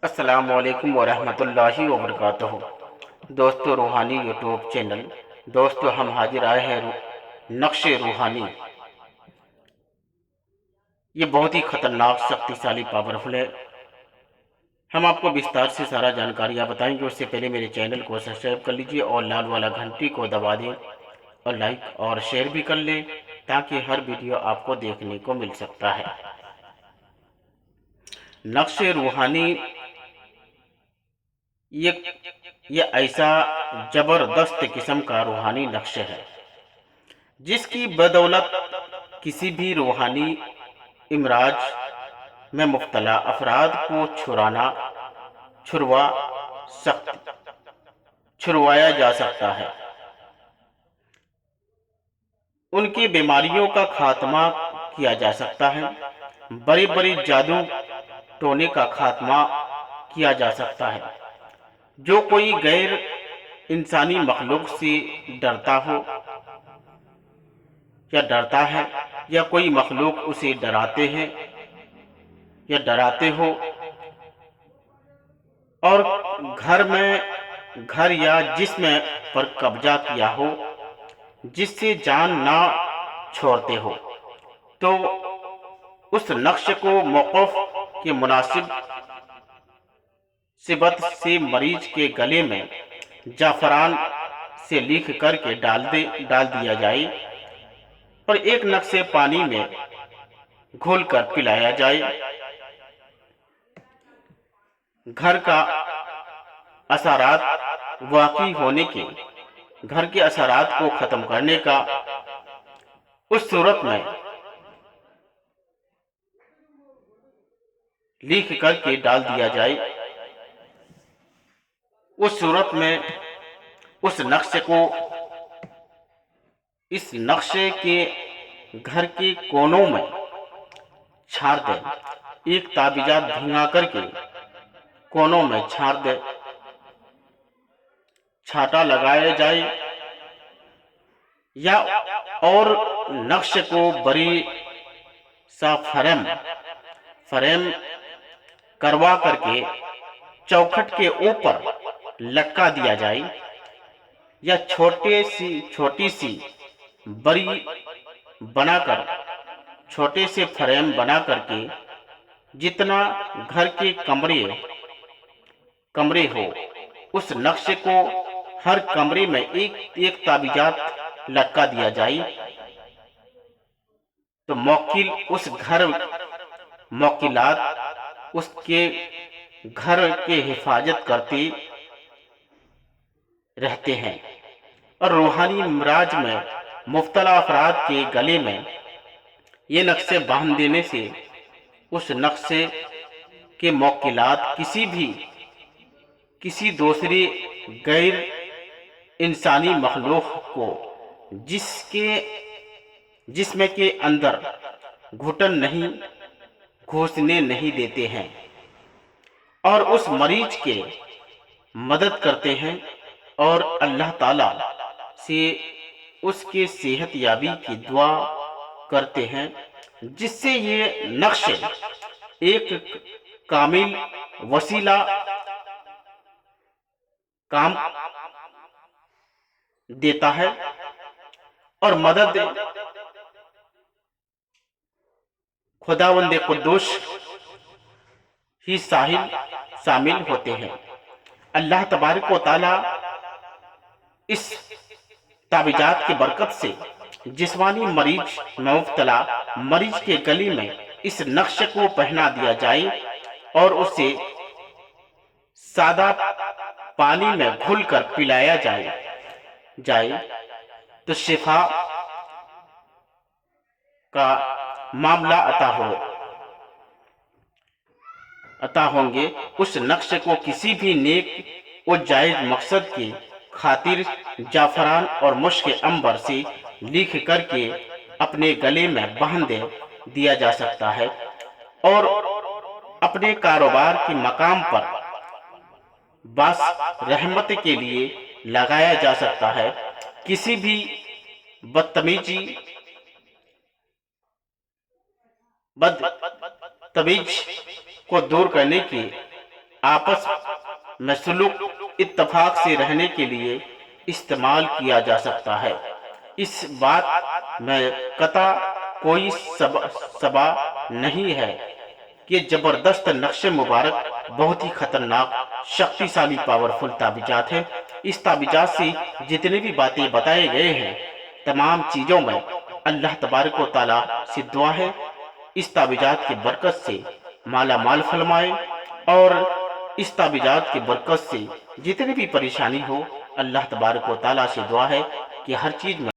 السلام علیکم ورحمۃ اللہ وبرکاتہ۔ دوستو روحانی یوٹیوب چینل، دوستو ہم حاضر آئے ہیں نقش روحانی۔ یہ بہت ہی خطرناک، شکتیشالی، پاورفل ہے۔ ہم آپ کو بستار سے سارا جانکاریاں بتائیں گے۔ اس سے پہلے میرے چینل کو سبسکرائب کر لیجئے اور لال والا گھنٹی کو دبا دیں اور لائک اور شیئر بھی کر لیں تاکہ ہر ویڈیو آپ کو دیکھنے کو مل سکتا ہے۔ نقش روحانی یہ ایسا زبردست قسم کا روحانی نقش ہے جس کی بدولت کسی بھی روحانی امراض میں مبتلا افراد کو چھڑوایا جا سکتا ہے۔ ان کی بیماریوں کا خاتمہ کیا جا سکتا ہے۔ بڑی بڑی جادو ٹونے کا خاتمہ کیا جا سکتا ہے۔ جو کوئی غیر انسانی مخلوق سے ڈرتا ہے یا کوئی مخلوق اسے ڈراتے ہو اور گھر یا جسم پر قبضہ کیا ہو جس سے جان نہ چھوڑتے ہو، تو اس نقش کو موقف کے مناسب صبت سے مریض کے گلے میں زعفران سے لکھ کر کے ڈال دیا جائے اور ایک نقش پانی میں گھول کر پلایا جائے۔ گھر کے اثرات کو ختم کرنے کا اس صورت میں لکھ کر کے ڈال دیا جائے۔ اس صورت میں اس نقشے کے گھر کے کونوں میں چھاڑ دے، ایک تعویذات بھنگا کر کے کونوں میں چھاٹا لگایا جائے، یا اور نقش کو بڑی سا فریم کروا کر کے چوکھٹ کے اوپر لٹکا دیا جائے، یا چھوٹی سی بڑی بنا کر چھوٹے سے فریم بنا کر کے جتنا گھر کے کمرے ہو اس نقش کو ہر کمرے میں ایک تعویذات لٹکا دیا جائے، تو موکلات اس کے گھر کے حفاظت کرتے رہتے ہیں، اور روحانی امراض میں مبتلا افراد کے گلے میں یہ نقشے باندھ دینے سے اس نقشے کے موکلات کسی دوسری غیر انسانی مخلوق کو جسم کے اندر گھسنے نہیں دیتے ہیں، اور اس مریض کے مدد کرتے ہیں اور اللہ تعالی سے اس کے صحت یابی کی دعا کرتے ہیں، جس سے یہ نقش ایک کامل وسیلہ کام دیتا ہے اور مدد خداوند قدوس ہی شامل ہوتے ہیں۔ اللہ تبارک و تعالی اس تعویذات کی برکت سے جسمانی مریض میں مبتلا مریض کے گلے میں اس نقش کو پہنا دیا جائے اور اسے سادہ پانی میں گھل کر پلایا جائے تو شفا کا معاملہ عطا ہوں گے۔ اس نقش کو کسی بھی نیک و جائز مقصد کی خاطر زعفران اور مشک عنبر سے لکھ کر کے اپنے گلے میں باندھ دیا جا سکتا ہے اور اپنے کاروبار کے مقام پر باعث رحمت کے لیے لگایا جا سکتا ہے۔ کسی بھی بدتمیزی کو دور کرنے کی آپس میں سلوک اتفاق سے رہنے کے لیے استعمال کیا جا سکتا ہے۔ اس بات میں قطع کوئی شبہ نہیں ہے کہ زبردست نقش مبارک بہت ہی خطرناک، شکتیشالی پاورفل تعویذات ہے۔ اس تعویذات سے جتنی بھی باتیں بتائے گئے ہیں، تمام چیزوں میں اللہ تبارک و تعالیٰ سے دعا ہے اس تعویذات کی برکت سے مالا مال فرمائے، اور اس تعویذات کی برکت سے جتنی بھی پریشانی ہو، اللہ تبارک و تعالیٰ سے دعا ہے کہ ہر چیز میں